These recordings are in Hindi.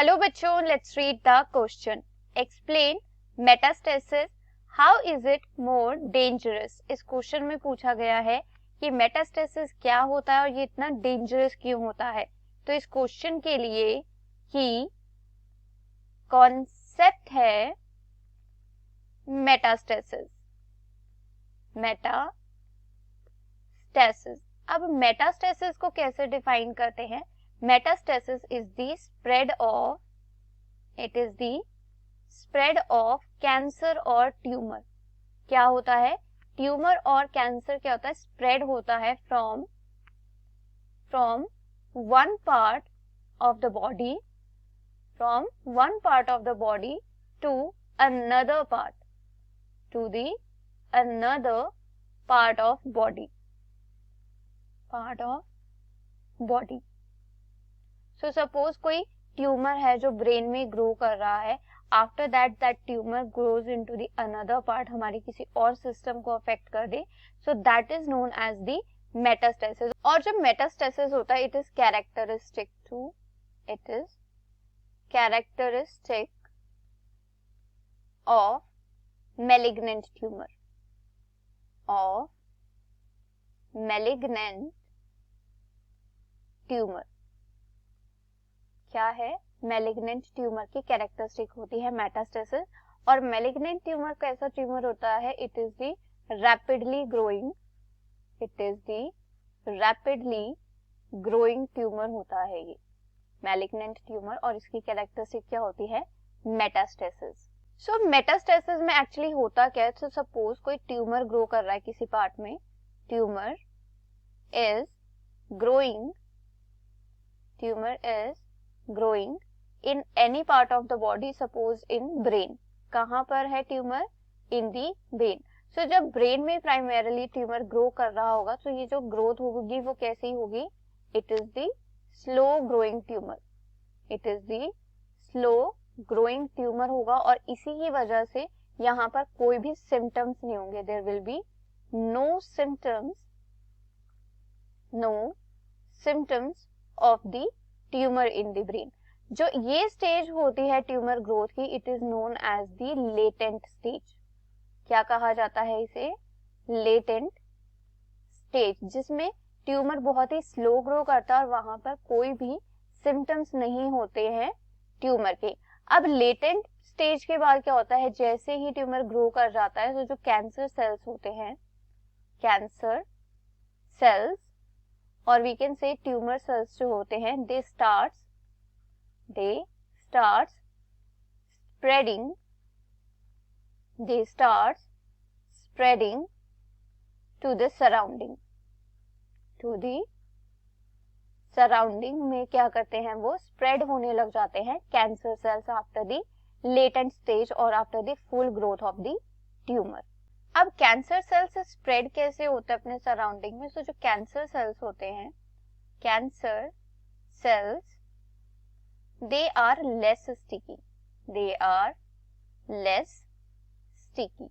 हेलो बच्चों, let's read the question. Explain metastasis, how is it more dangerous. इस क्वेश्चन में पूछा गया है कि मेटास्टेसिस क्या होता है और ये इतना डेंजरस क्यों होता है. तो इस क्वेश्चन के लिए की कॉन्सेप्ट है मेटास्टेसिस. मेटास्टेसिस. अब मेटास्टेसिस को कैसे डिफाइन करते हैं. Metastasis is the spread of, it is the spread of cancer और ट्यूमर. क्या होता है, ट्यूमर और कैंसर क्या होता है, स्प्रेड होता है from one part of the body, from one part of the body to another part, to the another part of body, so suppose कोई ट्यूमर है जो ब्रेन में ग्रो कर रहा है. After that tumour grows into the another part, हमारी किसी और सिस्टम को अफेक्ट कर दे. So that is known as the metastasis. और जब मेटास्टेसिस होता है, it is characteristic of malignant tumor, क्या है, मैलिग्नेंट ट्यूमर की कैरेक्टरिस्टिक होती है मेटास्टेसिस. और मैलिग्नेंट ट्यूमर कैसा ट्यूमर होता है, it is the rapidly growing tumour होता है ये मैलिग्नेंट ट्यूमर. और इसकी कैरेक्टरिस्टिक क्या होती है, मेटास्टेसिस. सो मेटास्टेसिस में एक्चुअली होता क्या है. सो सपोज कोई ट्यूमर ग्रो कर रहा है किसी पार्ट में, tumour is growing in any part of the body, suppose in brain. कहां पर है ट्यूमर, इन दी ब्रेन. सो जब ब्रेन में प्राइमरीली ट्यूमर ग्रो कर रहा होगा, तो ये जो ग्रोथ होगी वो कैसी होगी, it is the slow growing tumour होगा. और इसी की वजह से यहाँ पर कोई भी सिम्टम्स नहीं होंगे. There will be no symptoms of the tumour in the brain. जो ये स्टेज होती है ट्यूमर ग्रोथ की, it is known as the latent stage. क्या कहा जाता है इसे, लेटेंट स्टेज, जिसमें ट्यूमर बहुत ही स्लो ग्रो करता है और वहां पर कोई भी सिम्टम्स नहीं होते हैं ट्यूमर के. अब लेटेंट स्टेज के बाद क्या होता है, जैसे ही ट्यूमर ग्रो कर जाता है, तो जो कैंसर सेल्स होते हैं, कैंसर सेल्स और we can say tumour cells जो होते हैं, they start spreading to the surrounding में क्या करते हैं, वो स्प्रेड होने लग जाते हैं cancer cells after the latent stage और after the full growth of the tumour. अब कैंसर सेल्स स्प्रेड कैसे होता है अपने सराउंडिंग में. सो जो कैंसर सेल्स होते हैं, cancer cells, they are less sticky.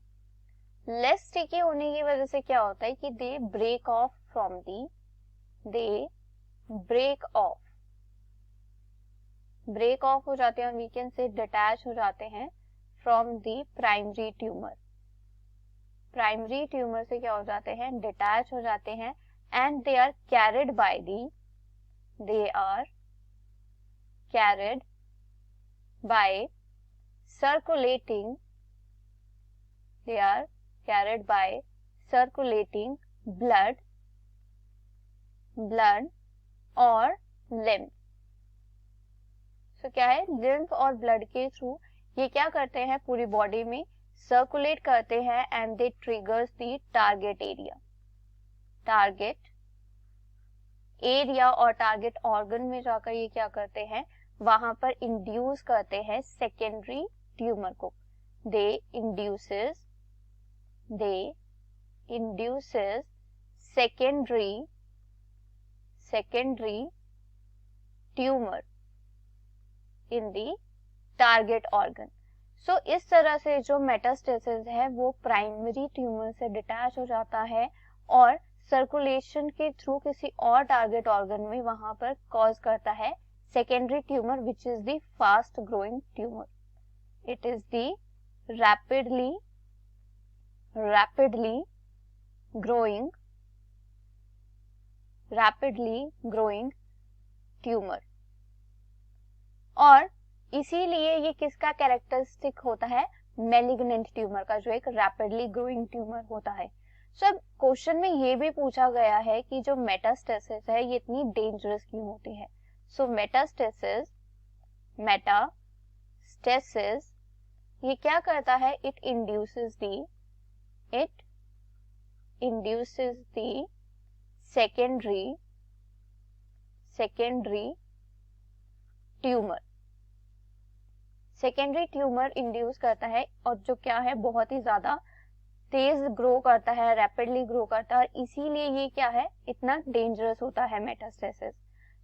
Less sticky होने की वजह से क्या होता है कि दे ब्रेक ऑफ हो जाते हैं. वी कैन से डिटैच हो जाते हैं फ्रॉम द प्राइमरी ट्यूमर से क्या हो जाते हैं, डिटैच हो जाते हैं. And they are carried by circulating blood और lymph. सो क्या है, lymph और blood के थ्रू ये क्या करते हैं, पूरी बॉडी में सर्कुलेट करते हैं. And they triggers the target area और टारगेट ऑर्गन में जाकर ये क्या करते हैं, वहां पर इंड्यूस करते हैं सेकेंडरी ट्यूमर को. They induces secondary tumour in the target organ. So इस तरह से जो मेटास्टेसिस है वो प्राइमरी ट्यूमर से डिटैच हो जाता है और सर्कुलेशन के थ्रू किसी और टारगेट ऑर्गन में वहां पर कॉज करता है secondary tumor which is the fast growing tumor. It is the rapidly growing tumor. और इसीलिए ये किसका कैरेक्टरिस्टिक होता है, मेलिग्नेंट ट्यूमर का, जो एक रैपिडली ग्रोइंग ट्यूमर होता है. सो अब क्वेश्चन में ये भी पूछा गया है कि जो मेटास्टेसिस है ये इतनी डेंजरस क्यों होती है. सो मेटास्टेसिस ये क्या करता है, it induces the secondary tumour induce करता है, और जो क्या है बहुत ही ज्यादा तेज ग्रो करता है, रैपिडली ग्रो करता है, और इसीलिए ये क्या है, इतना डेंजरस होता है metastasis.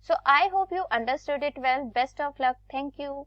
So I hope you understood it well. Best of luck. Thank you.